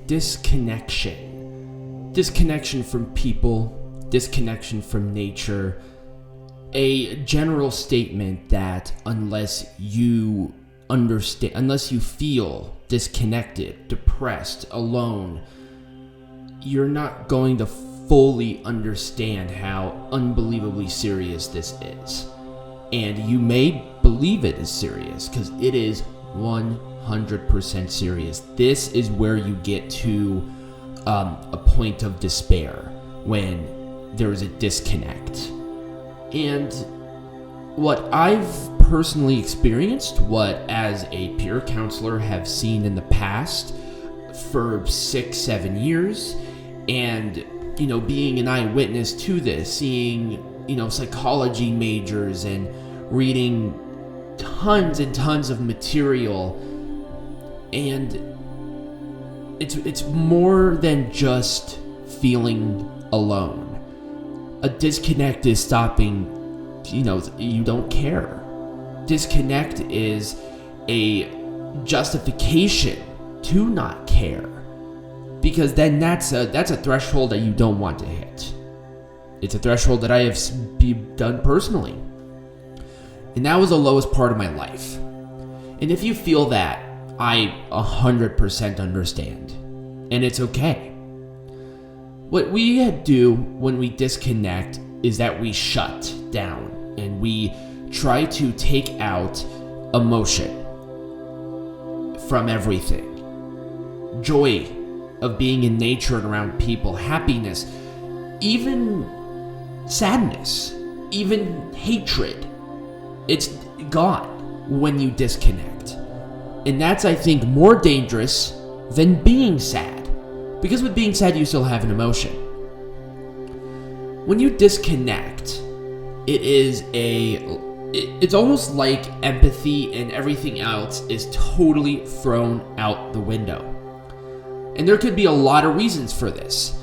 disconnection from people, disconnection from nature, a general statement that unless you feel disconnected, depressed, alone, you're not going to fully understand how unbelievably serious this is. And you may believe it is serious, because it is 100% serious. This is where you get to a point of despair, when there is a disconnect. And what I've personally experienced, what as a peer counselor have seen in the past for 6-7 years, and being an eyewitness to this, seeing psychology majors and reading tons and tons of material, and it's more than just feeling alone. A disconnect is stopping, you don't care. Disconnect is a justification to not care, because then that's a threshold that you don't want to hit. It's a threshold that I have done personally, and that was the lowest part of my life. And if you feel that, I 100% understand, and it's okay. What we do when we disconnect is that we shut down and we try to take out emotion from everything. Joy of being in nature and around people, happiness, even sadness, even hatred. It's gone when you disconnect. And that's, I think, more dangerous than being sad. Because with being sad, you still have an emotion. When you disconnect, it's almost like empathy and everything else is totally thrown out the window. And there could be a lot of reasons for this.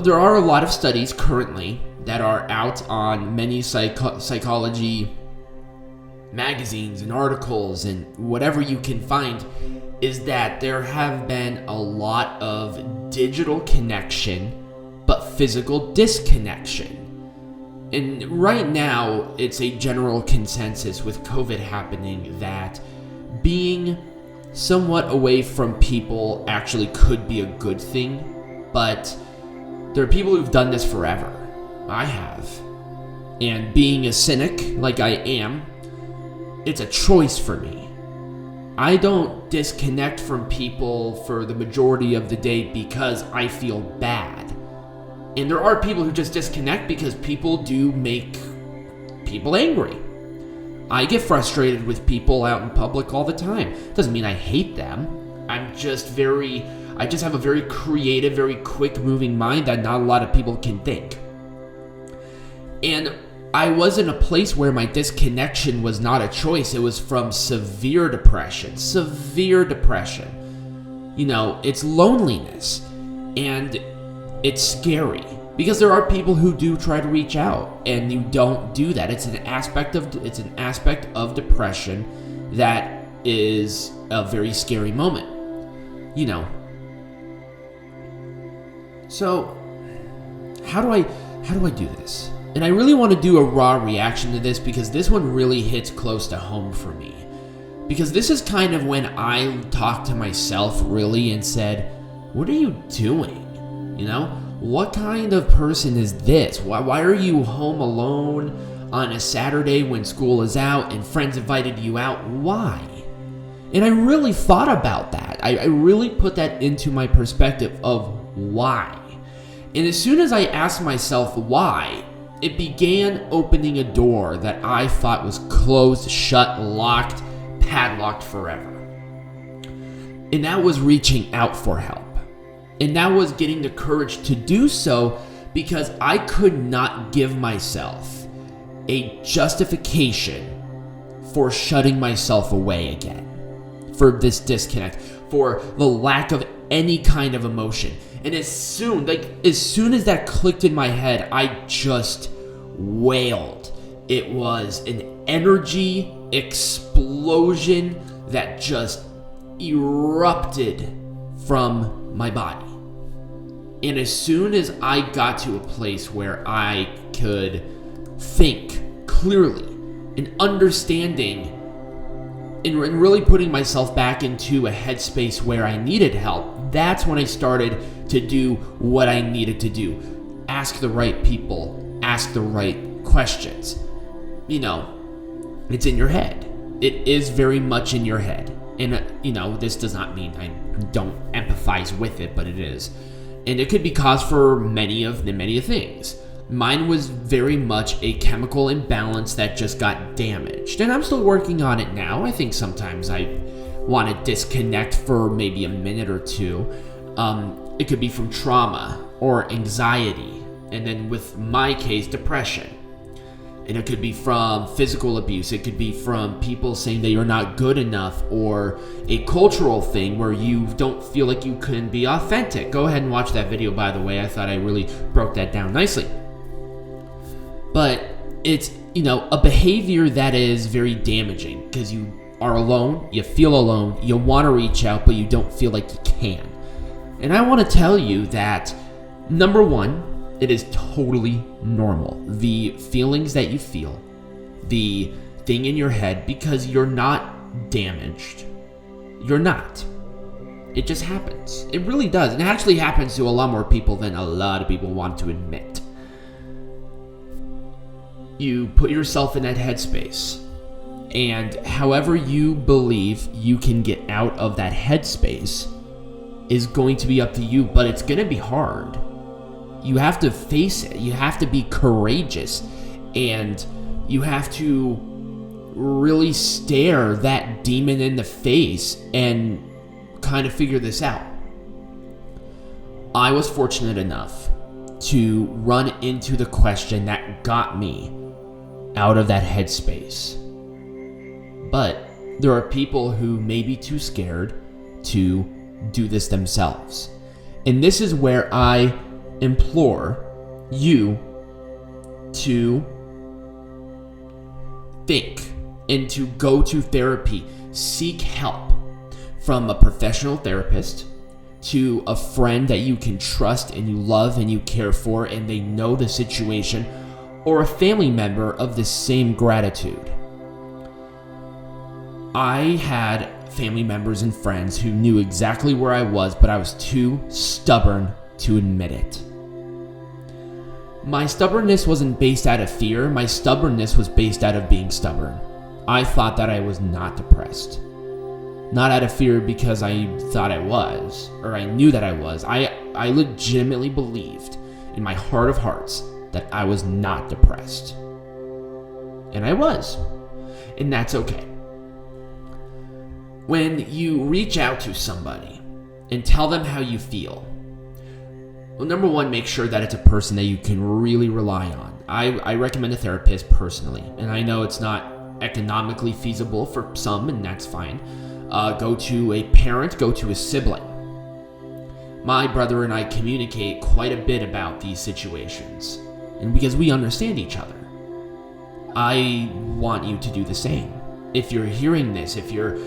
There are a lot of studies currently that are out on many psychology magazines and articles and whatever you can find, is that there have been a lot of digital connection but physical disconnection. And right now, it's a general consensus with COVID happening that being somewhat away from people actually could be a good thing, but there are people who've done this forever. I have. And being a cynic like I am, it's a choice for me. I don't disconnect from people for the majority of the day because I feel bad. And there are people who just disconnect because people do make people angry. I get frustrated with people out in public all the time. Doesn't mean I hate them. I just have a very creative, very quick moving mind that not a lot of people can think. And I was in a place where my disconnection was not a choice. It was from severe depression. It's loneliness. And it's scary. Because there are people who do try to reach out, and you don't do that. It's an aspect of depression that is a very scary moment. So how do I do this? And I really want to do a raw reaction to this, because this one really hits close to home for me. Because this is kind of when I talked to myself really and said, what are you doing? What kind of person is this? Why are you home alone on a Saturday when school is out and friends invited you out? Why? And I really thought about that. I really put that into my perspective of why. And as soon as I asked myself why, it began opening a door that I thought was closed, shut, locked, padlocked forever. And that was reaching out for help. And that was getting the courage to do so, because I could not give myself a justification for shutting myself away again, for this disconnect, for the lack of any kind of emotion. And as soon as that clicked in my head, I just wailed. It was an energy explosion that just erupted from my body. And as soon as I got to a place where I could think clearly and understanding and really putting myself back into a headspace where I needed help, that's when I started to do what I needed to do. Ask the right people, ask the right questions. It's in your head. It is very much in your head. And, this does not mean I don't empathize with it, but it is. And it could be cause for many of things. Mine was very much a chemical imbalance that just got damaged. And I'm still working on it now. I think sometimes I want to disconnect for maybe a minute or two. It could be from trauma or anxiety. And then with my case, depression. And it could be from physical abuse. It could be from people saying that you're not good enough, or a cultural thing where you don't feel like you can be authentic. Go ahead and watch that video, by the way. I thought I really broke that down nicely. But it's, a behavior that is very damaging because you are alone, you feel alone, you want to reach out, but you don't feel like you can. And I want to tell you that, number one, it is totally normal. The feelings that you feel, the thing in your head, because you're not damaged. You're not. It just happens. It really does. It actually happens to a lot more people than a lot of people want to admit. You put yourself in that headspace, and however you believe you can get out of that headspace is going to be up to you, but it's going to be hard. You have to face it. You have to be courageous, and you have to really stare that demon in the face and kind of figure this out. I was fortunate enough to run into the question that got me out of that headspace. But there are people who may be too scared to do this themselves. And this is where I implore you to think and to go to therapy. Seek help from a professional therapist, to a friend that you can trust and you love and you care for and they know the situation, or a family member of the same gratitude. I had family members and friends who knew exactly where I was, but I was too stubborn to admit it. My stubbornness wasn't based out of fear. My stubbornness was based out of being stubborn. I thought that I was not depressed. Not out of fear because I thought I was, or I knew that I was. I legitimately believed in my heart of hearts that I was not depressed. And I was. And that's okay. When you reach out to somebody and tell them how you feel, well, number one, make sure that it's a person that you can really rely on. I recommend a therapist personally, and I know it's not economically feasible for some, and that's fine. Go to a parent, go to a sibling. My brother and I communicate quite a bit about these situations, and because we understand each other. I want you to do the same. If you're hearing this, if you're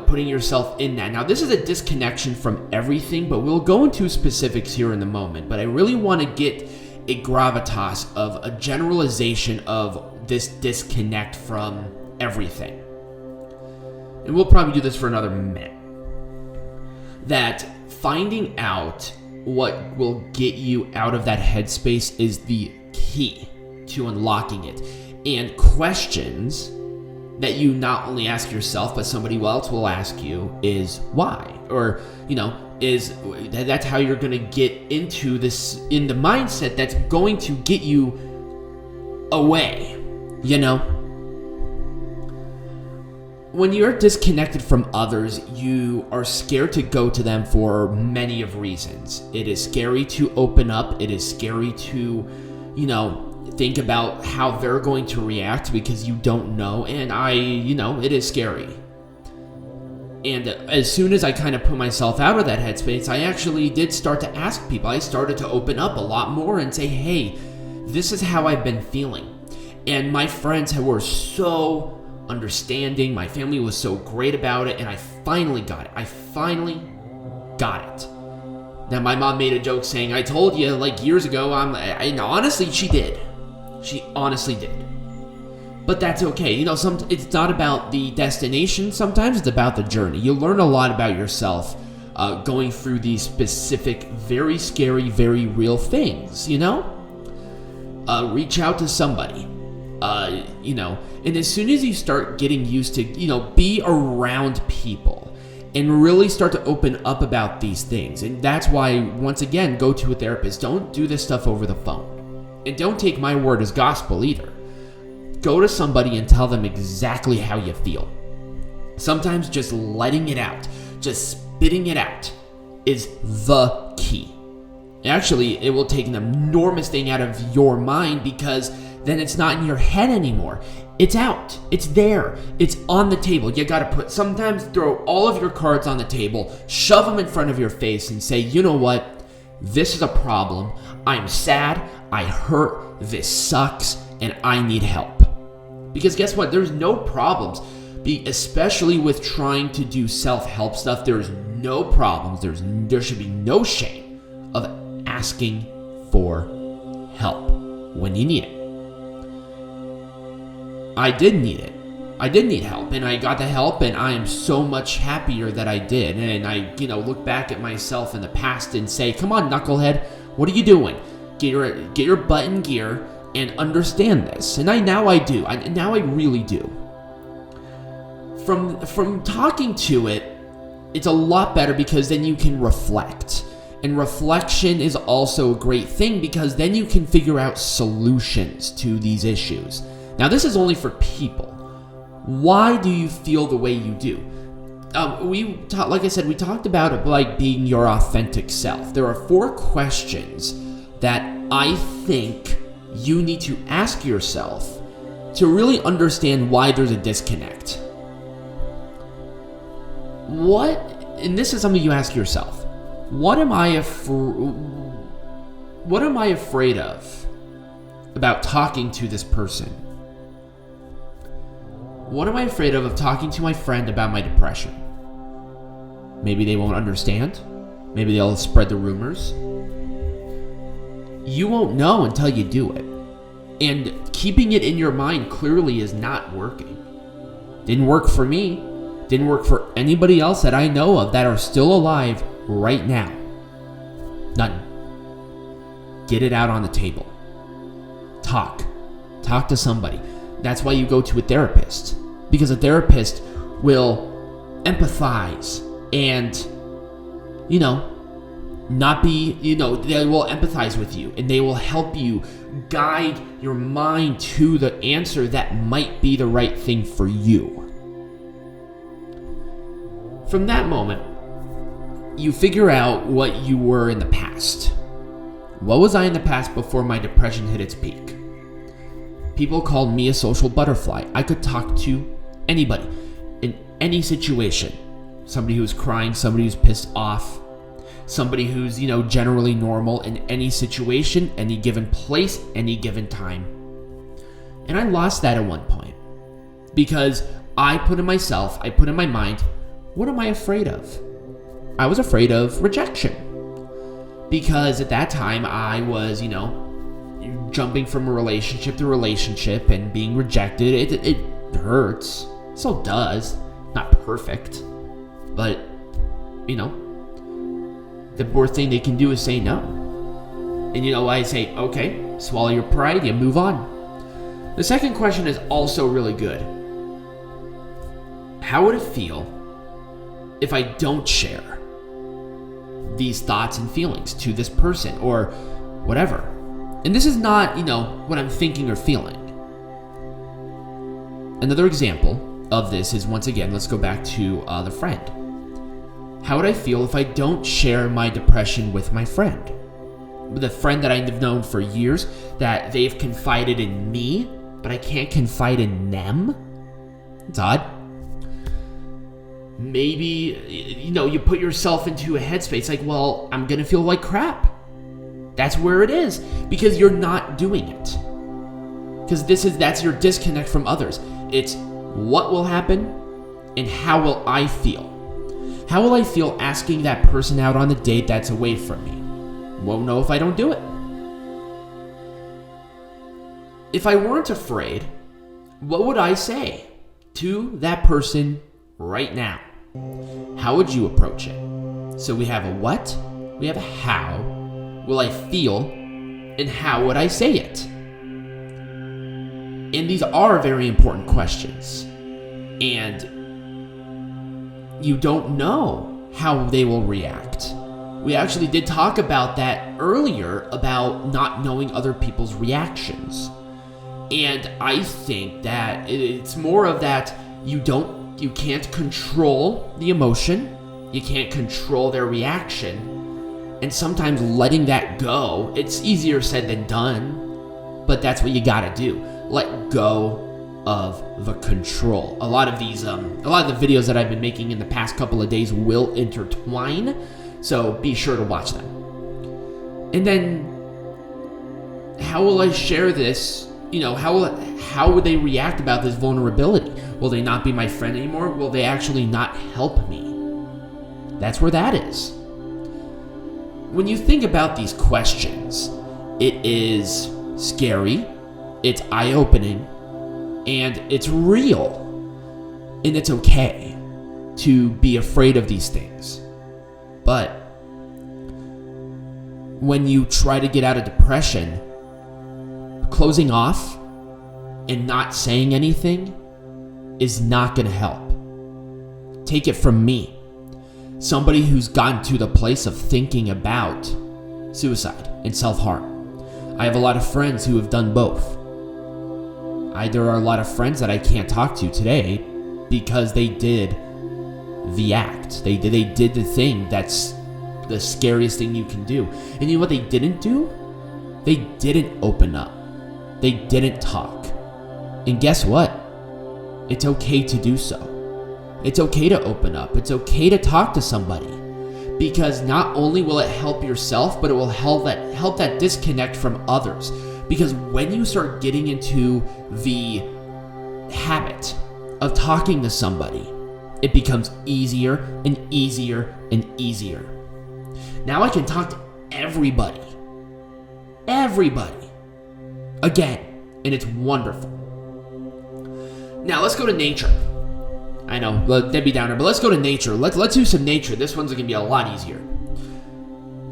putting yourself in that. Now, this is a disconnection from everything, but we'll go into specifics here in a moment. But I really want to get a gravitas of a generalization of this disconnect from everything. And we'll probably do this for another minute. That finding out what will get you out of that headspace is the key to unlocking it. And questions that you not only ask yourself, but somebody else will ask you is why? Or, that's how you're going to get into this, in the mindset that's going to get you away, When you're disconnected from others, you are scared to go to them for many of reasons. It is scary to open up. It is scary to, think about how they're going to react because you don't know. And it is scary. And as soon as I kind of put myself out of that headspace, I actually did start to ask people. I started to open up a lot more and say, hey, this is how I've been feeling. And my friends were so understanding. My family was so great about it. And I finally got it. I finally Got it. Now, my mom made a joke saying, I told you, like, years ago, and honestly, she did. She honestly did. But that's okay. It's not about the destination. Sometimes it's about the journey. You learn a lot about yourself going through these specific, very scary, very real things, Reach out to somebody, and as soon as you start getting used to, be around people and really start to open up about these things. And that's why, once again, go to a therapist. Don't do this stuff over the phone. And don't take my word as gospel either. Go to somebody and tell them exactly how you feel. Sometimes just letting it out, just spitting it out is the key. Actually, it will take an enormous thing out of your mind because then it's not in your head anymore. It's out. It's there. It's on the table. You gotta sometimes throw all of your cards on the table, shove them in front of your face and say, you know what? This is a problem. I'm sad. I hurt. This sucks. And I need help. Because guess what? There's no problems. Especially with trying to do self-help stuff, there's no problems. There should be no shame of asking for help when you need it. I did need it. I did need help, and I got the help, and I am so much happier that I did. And I, look back at myself in the past and say, come on, knucklehead, what are you doing? Get your butt in gear and understand this. And now I do. Now I really do. From talking to it, it's a lot better because then you can reflect. And reflection is also a great thing because then you can figure out solutions to these issues. Now, this is only for people. Why do you feel the way you do? Like I said, we talked about it like being your authentic self. There are 4 questions that I think you need to ask yourself to really understand why there's a disconnect. And this is something you ask yourself. What am I afraid of about talking to this person? What am I afraid of talking to my friend about my depression? Maybe they won't understand. Maybe they'll spread the rumors. You won't know until you do it. And keeping it in your mind clearly is not working. Didn't work for me. Didn't work for anybody else that I know of that are still alive right now. None. Get it out on the table. Talk to somebody. That's why you go to a therapist, because a therapist will empathize and, not be, they will empathize with you and they will help you guide your mind to the answer that might be the right thing for you. From that moment, you figure out what you were in the past. What was I in the past before my depression hit its peak? People called me a social butterfly. I could talk to anybody in any situation. Somebody who's crying, somebody who's pissed off, somebody who's, generally normal in any situation, any given place, any given time. And I lost that at one point because I put in my mind, what am I afraid of? I was afraid of rejection because at that time I was, jumping from relationship to relationship and being rejected. It hurts. It still does. Not perfect. But, the worst thing they can do is say no. And I say, okay, swallow your pride, you move on. The second question is also really good. How would it feel if I don't share these thoughts and feelings to this person or whatever? And this is not, what I'm thinking or feeling. Another example of this is, once again, let's go back to the friend. How would I feel if I don't share my depression with my friend? The friend that I've known for years, that they've confided in me, but I can't confide in them? It's odd. Maybe, you put yourself into a headspace like, well, I'm going to feel like crap. That's where it is, because you're not doing it. Because that's your disconnect from others. It's what will happen and how will I feel. How will I feel asking that person out on a date that's away from me? Won't know if I don't do it. If I weren't afraid, what would I say to that person right now? How would you approach it? So we have a what, we have a how, will I feel, and how would I say it? And these are very important questions. And you don't know how they will react. We actually did talk about that earlier, about not knowing other people's reactions. And I think that it's more of that you can't control the emotion, you can't control their reaction, and sometimes letting that go, it's easier said than done, but that's what you gotta do. Let go of the control. A lot of the videos that I've been making in the past couple of days will intertwine, so be sure to watch them. And then, how will I share this? How would they react about this vulnerability? Will they not be my friend anymore? Will they actually not help me? That's where that is. When you think about these questions, it is scary, it's eye-opening, and it's real. And it's okay to be afraid of these things. But when you try to get out of depression, closing off and not saying anything is not going to help. Take it from me, somebody who's gotten to the place of thinking about suicide and self-harm. I have a lot of friends who have done both. There are a lot of friends that I can't talk to today because they did the act. They did the thing that's the scariest thing you can do. And you know what they didn't do? They didn't open up. They didn't talk. And guess what? It's okay to do so. It's okay to open up. It's okay to talk to somebody. Because not only will it help yourself, but it will help that disconnect from others. Because when you start getting into the habit of talking to somebody, it becomes easier and easier and easier. Now I can talk to everybody. Everybody. Again, and it's wonderful. Now let's go to nature. I know, Debbie Downer, but let's go to nature. Let's do some nature. This one's gonna be a lot easier.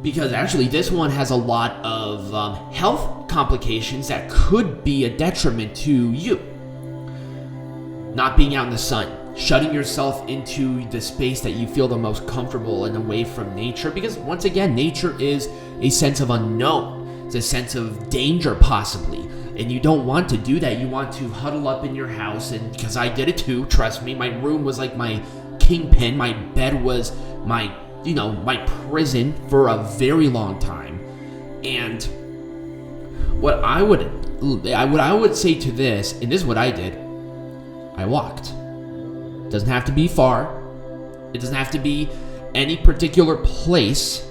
Because actually this one has a lot of health complications that could be a detriment to you. Not being out in the sun, shutting yourself into the space that you feel the most comfortable and away from nature. Because once again, nature is a sense of unknown. It's a sense of danger possibly. And you don't want to do that. You want to huddle up in your house, and because I did it too, trust me, my room was like my kingpin. My bed was my prison for a very long time. And what I would say to this, and this is what I did, I walked. It doesn't have to be far. It doesn't have to be any particular place.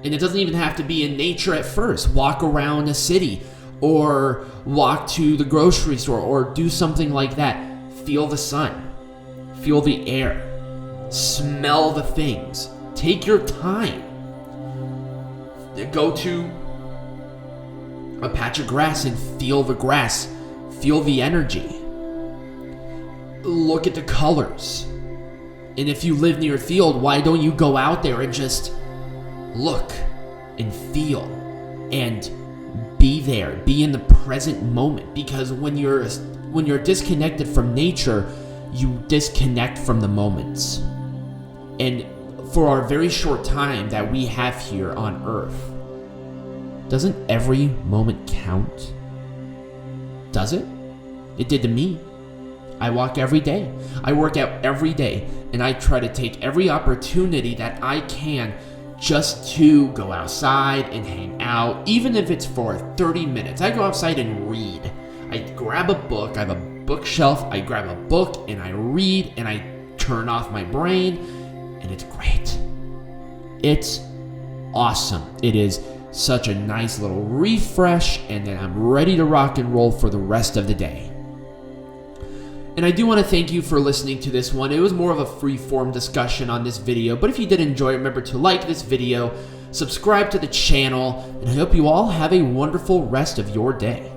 And it doesn't even have to be in nature at first. Walk around a city, or walk to the grocery store, or do something like that. Feel the sun. Feel the air. Smell the things. Take your time. Go to a patch of grass and feel the grass. Feel the energy. Look at the colors. And if you live near a field, why don't you go out there and just look and feel and be there, be in the present moment? Because when you're disconnected from nature, you disconnect from the moments. And for our very short time that we have here on Earth, doesn't every moment count? Does it? It did to me. I walk every day. I work out every day. And I try to take every opportunity that I can just to go outside and hang out, even if it's for 30 minutes. I go outside and read. I grab a book. I have a bookshelf. I grab a book and I read and I turn off my brain, and it's great. It's awesome. It is such a nice little refresh, and then I'm ready to rock and roll for the rest of the day. And I do want to thank you for listening to this one. It was more of a free-form discussion on this video, but if you did enjoy it, remember to like this video, subscribe to the channel, and I hope you all have a wonderful rest of your day.